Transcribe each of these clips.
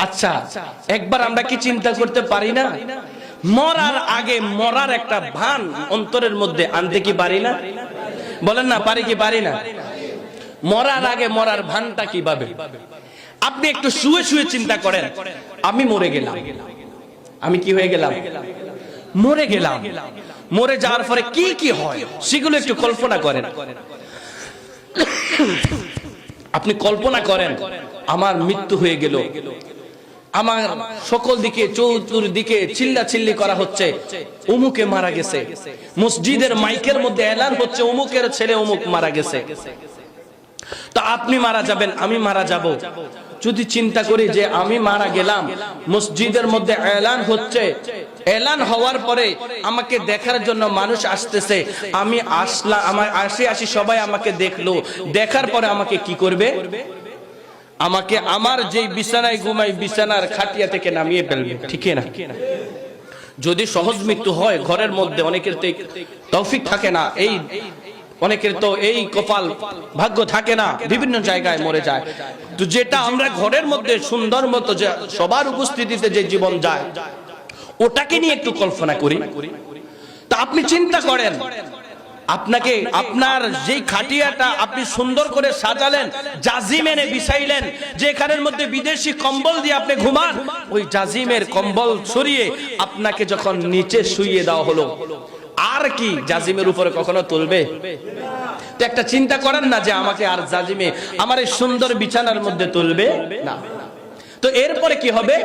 আচ্ছা, একবার আমরা কি চিন্তা করতে পারি না, মরার আগে মরার একটা ভান অন্তরের মধ্যে আনতে কি পারি না? বলেন না, পারি কি পারি না? মরার আগে মরার ভানটা কিভাবে? আপনি একটু শুয়ে শুয়ে চিন্তা করেন, আমি মরে গেলাম, আমি কি হয়ে গেলাম? মরে গেলাম। মরে যাওয়ার পরে কি কি হয় সেগুলো একটু কল্পনা করেন। আপনি কল্পনা করেন, আমার মৃত্যু হয়ে গেল, আমার সকল দিকে চতুর্দিকে চিল্লাচিল্লি করা হচ্ছে, অমুকে মারা গেছে, মসজিদের মাইকের মধ্যে এলান হচ্ছে অমুকের ছেলে অমুক মারা গেছে। তো আপনি মারা যাবেন, আমি মারা যাব। যদি চিন্তা করি যে আমি মারা গেলাম, মসজিদের মধ্যে এলান হচ্ছে, এলান হওয়ার পরে আমাকে দেখার জন্য মানুষ আসতেছে, আমি আসলাম, আমার আসি সবাই আমাকে দেখলো, দেখার পরে আমাকে কি করবে? আমাকে আমার যেই বিছানায় ঘুমাই বিছানার খাটিয়া থেকে নামিয়ে ফেলবে, ঠিক না? যদি সহজ মৃত্যু হয়, ঘরের মধ্যে অনেকের তো তৌফিক থাকে না, এই অনেকের তো এই কপাল ভাগ্য থাকে না, বিভিন্ন জায়গায় মরে যায়। তো যেটা আমরা ঘরের মধ্যে সুন্দর মতো সবার উপস্থিতিতে যে জীবন যায়, ওটাকে নিয়ে একটু কল্পনা করি। তা আপনি চিন্তা করেন, আপনাকে আপনার যেই খাটিয়াটা আপনি সুন্দর করে সাজালেন, জাজিম এনে বিছাইলেন, যেখানের মধ্যে বিদেশি কম্বল দিয়ে আপনি ঘুমান, ওই জাজিমের কম্বল সরিয়ে আপনাকে যখন নিচে শুইয়ে দেওয়া হলো, আর কি জাজিমের উপরে কখনো তুলবে? তো একটা চিন্তা করেন না যে আমাকে আর জাজিমে আমার এই সুন্দর বিছানার মধ্যে তুলবে না। তো এরপরে কি হবে?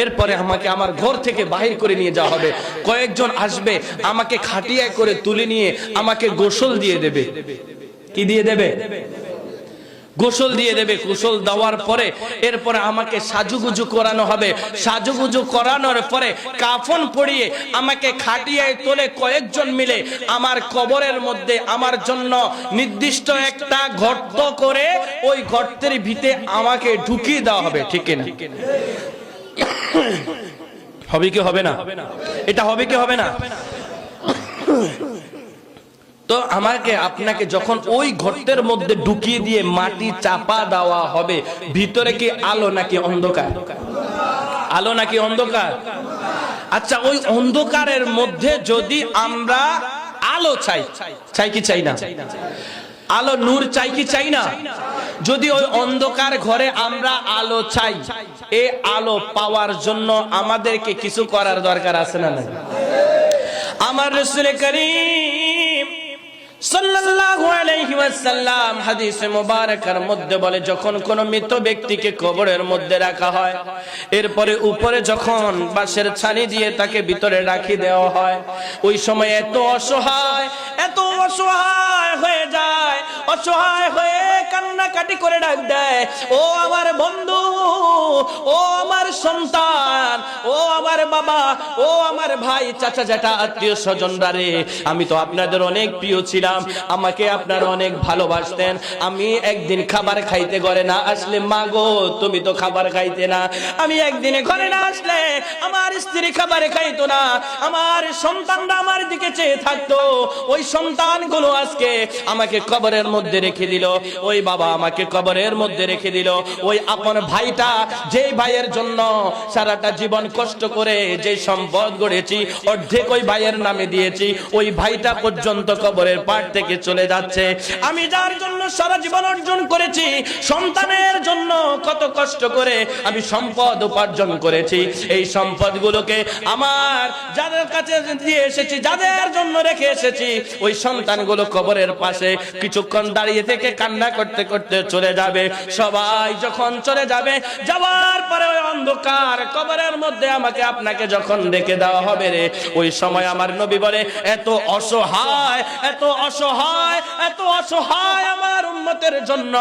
এরপরে আমাকে আমার ঘর থেকে বাহির করে নিয়ে যাওয়া হবে, কয়েকজন আসবে আমাকে খাটিয়ায় করে তুলে নিয়ে আমাকে গোসল দিয়ে দেবে। কি দিয়ে দেবে? গোসল দিয়ে দেবে। গোসল দেওয়ার পরে এরপরে আমাকে সাজুগুজু করানো হবে। সাজুগুজু করানোর পরে কাফন পরিয়ে আমাকে খাটিয়ায় তোলে কয়েকজন মিলে আমার কবরের মধ্যে আমার জন্য নির্দিষ্ট একটা গর্ত করে ওই গর্তের ভিতরে আমাকে ঢুকিয়ে দেওয়া হবে, ঠিক না? হবে কি হবে না? এটা হবে কি হবে না? তো আমাকে আপনাকে যখন ওই গর্তের মধ্যে ঢুকিয়ে দিয়ে মাটি চাপা দেওয়া হবে, ভিতরে কি আলো নাকি অন্ধকার? আলো নাকি অন্ধকার? আচ্ছা, ওই অন্ধকারের মধ্যে যদি আমরা আলো চাই, চাই কি চাই না? আলো নূর চাই কি চাই না? যদি ওই অন্ধকার ঘরে আমরা আলো চাই, এই আলো পাওয়ার জন্য আমাদেরকে কিছু করার দরকার আছে না? আমার রাসূল করিম সাল্লাল্লাহু আলাইহি ওয়াসাল্লাম হাদিসে মুবারাকার মধ্যে বলে, যখন কোন মৃত ব্যক্তিকে কবরের মধ্যে রাখা হয়, এরপরে উপরে যখন বাঁশের ছানি দিয়ে তাকে ভিতরে রাখি দেওয়া হয়, ওই সময় এত অসহায় হয়ে যায়, অসহায় হয়ে কান্নাকাটি করে ডাক দেয়, ও আমার বন্ধু, ও আমার সন্তান, ও আমার বাবা, ও আমার ভাই, চাচা জ্যাঠা, আত্মীয় স্বজনরা রে, আমি তো আপনাদের অনেক প্রিয় ছিলাম, আমাকে আপনারা অনেক ভালোবাসতেন, আমি একদিন খাবার খাইতে ঘরে না আসলে মা গো তুমি তো খাবার খাইতে না, আমি একদিনে ঘরে না আসলে আমার স্ত্রী খাবার খাইতো না, আমার সন্তানরা আমার দিকে চেয়ে থাকতো, ওই সন্তানগুলো আজকে আমাকে কবরের মধ্যে রেখে দিল, ওই বাবা আমাকে কবরের মধ্যে রেখে দিল, ওই আপন ভাইটা, যেই ভাইয়ের জন্য সারাটা জীবন কষ্ট করে যে সম্পদ গড়েছি অর্ধেক ওই ভাইয়ের নামে দিয়েছি, ওই ভাইটা পর্যন্ত কবরের পার থেকে চলে যাচ্ছে, আমি যার জন্য সারা জীবন অর্জন করেছি, সন্তানের জন্য কত কষ্ট করে আমি সম্পদ উপার্জন করেছি, এই সম্পদগুলোকে আমার যাদের কাছে দিয়ে এসেছি, যাদের জন্য রেখে এসেছি, ওই সন্তানগুলো কবরের পাশে কিছুক্ষণ দাঁড়িয়ে থেকে কান্না করতে করতে চলে যাবে। সবাই যখন চলে যাবে, যাওয়ার পরে ওই অন্ধকার কবরের মধ্যে আমাকে আপনাকে যখন রেখে দেওয়া হবে রে, ওই সময় আমার নবী বলে, এত অসহায়, এত অসহায়, এত অসহায় আমার উম্মতের জন্য,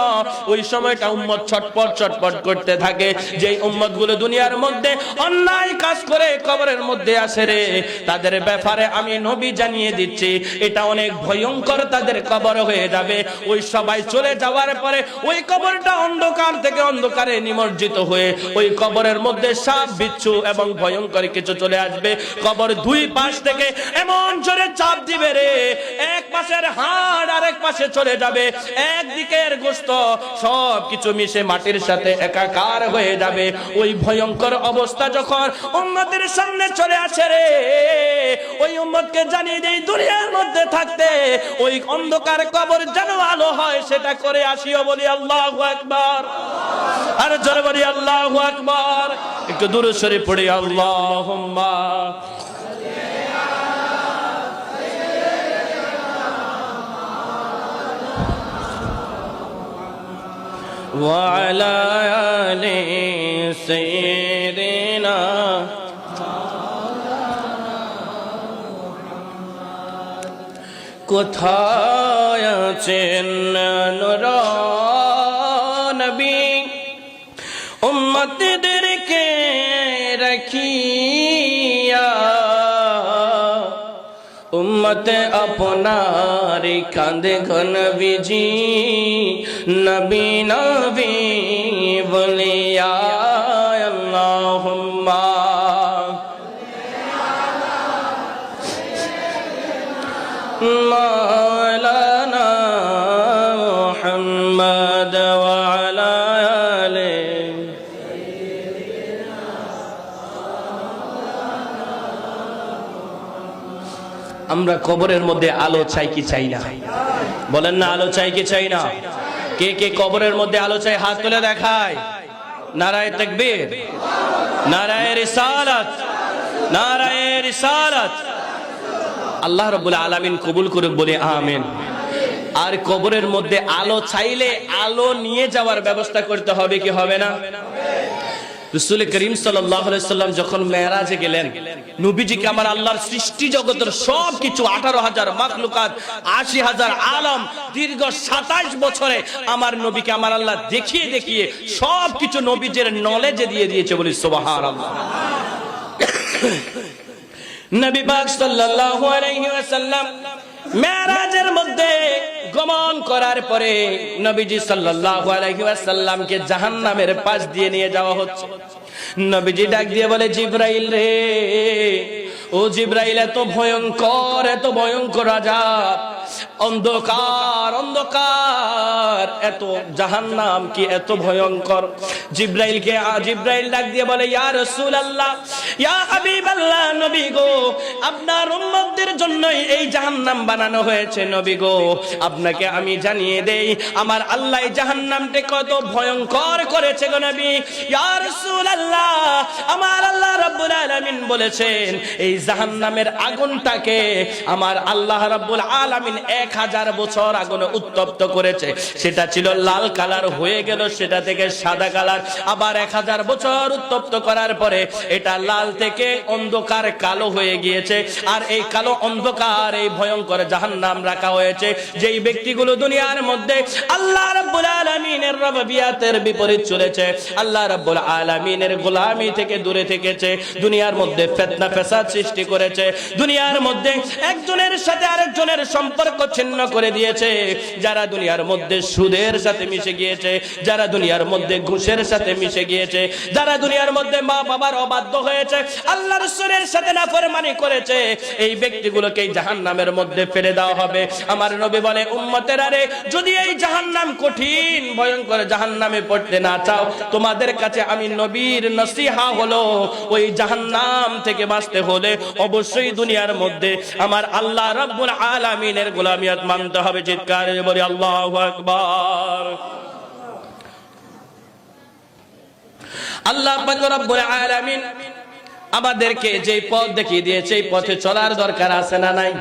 ওই সময়টা উম্মত ছটপট করতে থাকে, যেই উম্মত গুলো দুনিয়ার মধ্যে অন্যায় কাজ করে কবরের মধ্যে আসে রে, তাদের ব্যাপারে আমি নবী জানিয়ে দিচ্ছি, এটা অনেক ভয়ঙ্কর তাদের কবর হয়ে যাবে। ওই সবাই চলে যাওয়ার পরে ওই কবরটা অন্ধকার থেকে অন্ধকারে নিমজ্জিত হয়ে ওই কবরের মধ্যে সাপ বিচ্ছু এবং ভয়ঙ্কর কিছু চলে আসবে। কবর দুই পাশ থেকে এমন জোরে চাপ দিবে রে, এক পাশের হাড় আরেক পাশে চলে যাবে, একদিকের গোশত সব কিছু মিশে মাটির সাথে একাকার হয়ে যাবে। ওই ভয়ঙ্কর অবস্থা যখন উম্মতের সামনে চলে আসে রে, ওই উম্মতকে জানিয়ে দেই দুনিয়ার মধ্যে থাকতে ওই অন্ধকার কবর যেন আলো হয়, সেটা করে আসিও। বলি আল্লাহু আকবার, আর জোরে বলি আল্লাহু আকবার। একটু দুরূদ শরীফ পড়ি, আল্লাহুম্মা ওয়া আলা আলি সাইয়্যিদিনা। কোথায় আছেন নূর নবী উম্মতদেরকে রাখিয়া, উম্মত আপনার কাঁদে গো নবীজি, নবী নবী বলিয়া। আল্লাহুম্মা মাওলানা মুহাম্মদ ওয়া আলা আলিহি। আমরা কবরের মধ্যে আলো চাই কি চাই না? বলেন না, আলো চাই কি চাই না? কে কে কবরের মধ্যে আলো চাই হাত তুলে দেখায়। নারায়ে তাকবীর, নারায়ে রিসালাত, নারায়ে রিসালাত। আল্লাহ রাব্বুল আলামিন কবুল করুক, বলে আমিন। আর কবরের মধ্যে আলো চাইলে আলো নিয়ে যাওয়ার ব্যবস্থা করতে হবে কি হবে না? রাসূল করিম সাল্লাল্লাহু আলাইহি সাল্লাম যখন মেরাজে গেলেন, নবীজিকে আমার আল্লাহর সৃষ্টি জগতের সবকিছু 18,000 মাখলুকাত, 80,000 আলম, দীর্ঘ 27 বছরে আমার নবীকে আমার আল্লাহ দেখিয়ে দেখিয়ে সবকিছু নবীজের নলেজে দিয়ে দিয়েছে। বলি সুবহানাল্লাহ। নবী পাক সাল্লাল্লাহু আলাইহি ওয়াসাল্লাম মেরাজের মধ্যে গমন করার পরে নবীজি সাল্লাল্লাহু আলাইহি ওয়াসাল্লামকে জাহান্নামের পাশ দিয়ে নিয়ে যাওয়া হচ্ছে। নবীজি ডাক দিয়ে বলে, জিবরাইল রে, ও জিবরাইল, এত ভয়ঙ্কর আযাব, অন্ধকার অন্ধকার, এত জাহান্নাম কি এত ভয়ঙ্কর। জিবরাইল ডাক দিয়ে বলে, ইয়া রাসূলুল্লাহ, ইয়া হাবিবাল্লাহ, নবী গো, আপনার উম্মতদের জন্যই এই জাহান্নাম বানানো হয়েছে। নবী গো, আপনাকে আমি জানিয়ে দেই আমার আল্লাহ এই জাহান্নামকে কত ভয়ঙ্কর করেছে গো নবী। ইয়া রাসূলুল্লাহ, আমার আল্লাহ রাব্বুল আলামিন বলেছেন এই জাহান্নামের আগুনটাকে আমার আল্লাহ রাব্বুল আলামিন 1000 বছর আগুনে উত্তপ্ত করেছে। সেটা ছিল লাল কালার, হয়ে গেল সেটা থেকে সাদা কালার। আবার 1000 বছর উত্তপ্ত করার পরে এটা লাল থেকে অন্ধকার কালো হয়ে গিয়েছে। আর এই কালো অন্ধকার, এই ভয়ঙ্কর জাহান্নাম রাখা হয়েছে যেই ব্যক্তিগুলো দুনিয়ার মধ্যে আল্লাহ রাব্বুল আলামিনের রুবুবিয়তের বিপরীত চলেছে, আল্লাহ রাব্বুল আলামিনের গোলামি থেকে দূরে থেকেছে, দুনিয়ার মধ্যে ফিতনা ফাসাদ সৃষ্টি করেছে, দুনিয়ার মধ্যে একজনের সাথে আরেকজনের সম্পর্ক ছিন্ন করে দিয়েছে, যারা দুনিয়ার মধ্যে সুদের সাথে মিশে গিয়েছে, যারা দুনিয়ার মধ্যে ঘুষের সাথে মিশে গিয়েছে, যারা দুনিয়ার মধ্যে মা বাবার অবাধ্য হয়েছে, আল্লাহ রাসূলের সাথে নাফরমানি করেছে, এই ব্যক্তিগুলোকে জাহান্নামের মধ্যে ফেলে দেওয়া হবে। আমার নবী বলে, উম্মতেরা রে, যদি এই জাহান্নাম কঠিন ভয়ঙ্কর জাহান্নামে পড়তে না চাও, তোমাদের কাছে আমি নবীর নসিহা হলো, ওই জাহান্নাম থেকে বাঁচতে হলে অবশ্যই দুনিয়ার মধ্যে আমার আল্লাহ রাব্বুল আলামিনের গোলামিয়ত মানতে হবে। চিৎকার বলি আল্লাহু আকবার। আল্লাহ পাক রব্বুল আলামিন আমাদেরকে যে পথ দেখিয়ে দিয়েছে, এই পথে চলার দরকার আছে না নাই?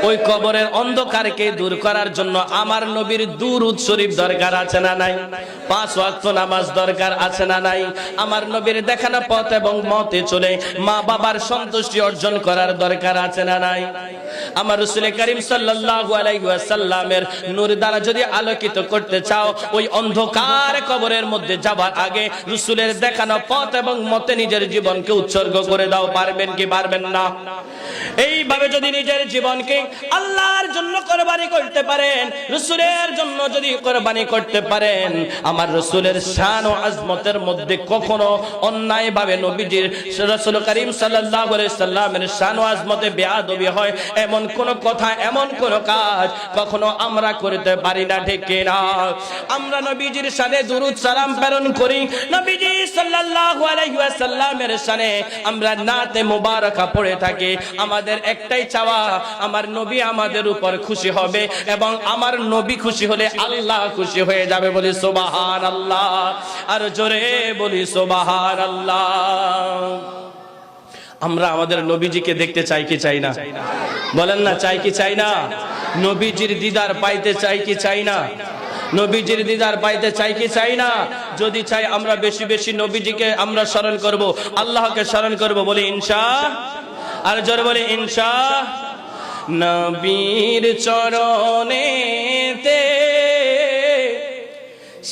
ওই কবরের অন্ধকারকে দূর করার জন্য আমার নবীর দুরূদ শরীফ দরকার আছে না নাই? 5 ওয়াক্ত নামাজ দরকার আছে না নাই? আমার নবীর দেখানো পথ এবং মতে চলে মা বাবার সন্তুষ্টি অর্জন করার দরকার আছে না নাই? আমার রাসূল করিম সাল্লাল্লাহু আলাইহি ওয়াসাল্লামের নূর দ্বারা যদি আলোকিত করতে চাও, ওই অন্ধকার কবরের মধ্যে যাবার আগে রাসূলের দেখানো পথ এবং মতে নিজের জীবনকে উৎসর্গ করে দাও। পারবেন কি পারবেন না? এইভাবে যদি নিজের জীবনকে আল্লাহর জন্য কোরবানি করতে পারেন, রাসূলের জন্য যদি কোরবানি করতে পারেন, আমার রাসূলের শান ও আজমতের মধ্যে কখনো অন্যায় ভাবে নবীজির রাসূল করিম সাল্লাল্লাহু আলাইহি সাল্লামের শান ও আজমতে বেয়াদবি হয় এমন কোন কথা, এমন কোন কাজ কখনো আমরা করতে পারি না, ঠিক কিনা? আমরা নবীজির শানে দুরূদ সালাম প্রেরণ করি, নবীজি সাল্লাল্লাহু আলাইহি ওয়াসাল্লামের শানে আমরা নাতে মুবারাকা পড়ে থাকি। আমাদের একটাই চাওয়া, আমার নবী আমাদের উপর খুশি হবে এবং আমার নবী খুশি হলে আল্লাহ খুশি হয়ে যাবে। বলি সুবহানাল্লাহ, আর জোরে বলি সুবহানাল্লাহ। আমরা আমাদের নবীজিকে দেখতে চাই কি চাই না? বলেন না, চাই কি চাই না? নবীজির দিদার পাইতে চাই কি চাই না? নবীজির দিদার পাইতে চাই কি চাই না? যদি চাই আমরা বেশি বেশি নবীজিকে আমরা স্মরণ করব, আল্লাহকে স্মরণ করব। বলি ইনশাআল্লাহ, আর জোরে বলি ইনশাআল্লাহ। নবীর চরণেতে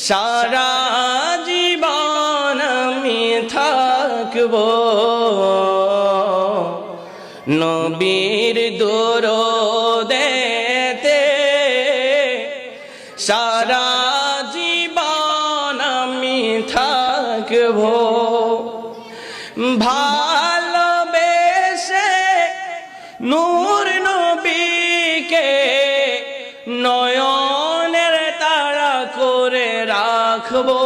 সারা জীবন আমি থাকবো, নবীর দরুদেতে সারা জীবন আমি থাকবো, ভালোবেসে নূর নবীকে নয়নের তারা করে রাখবো,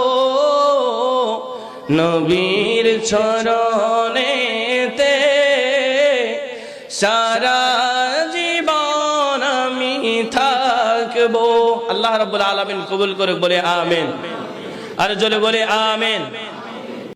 নবীর চরণেতে সারা জীবন আমি থাকবো। আল্লাহ রাব্বুল আলামিন কবুল করে, বলে আমিন, আর জোরে বলে আমিন।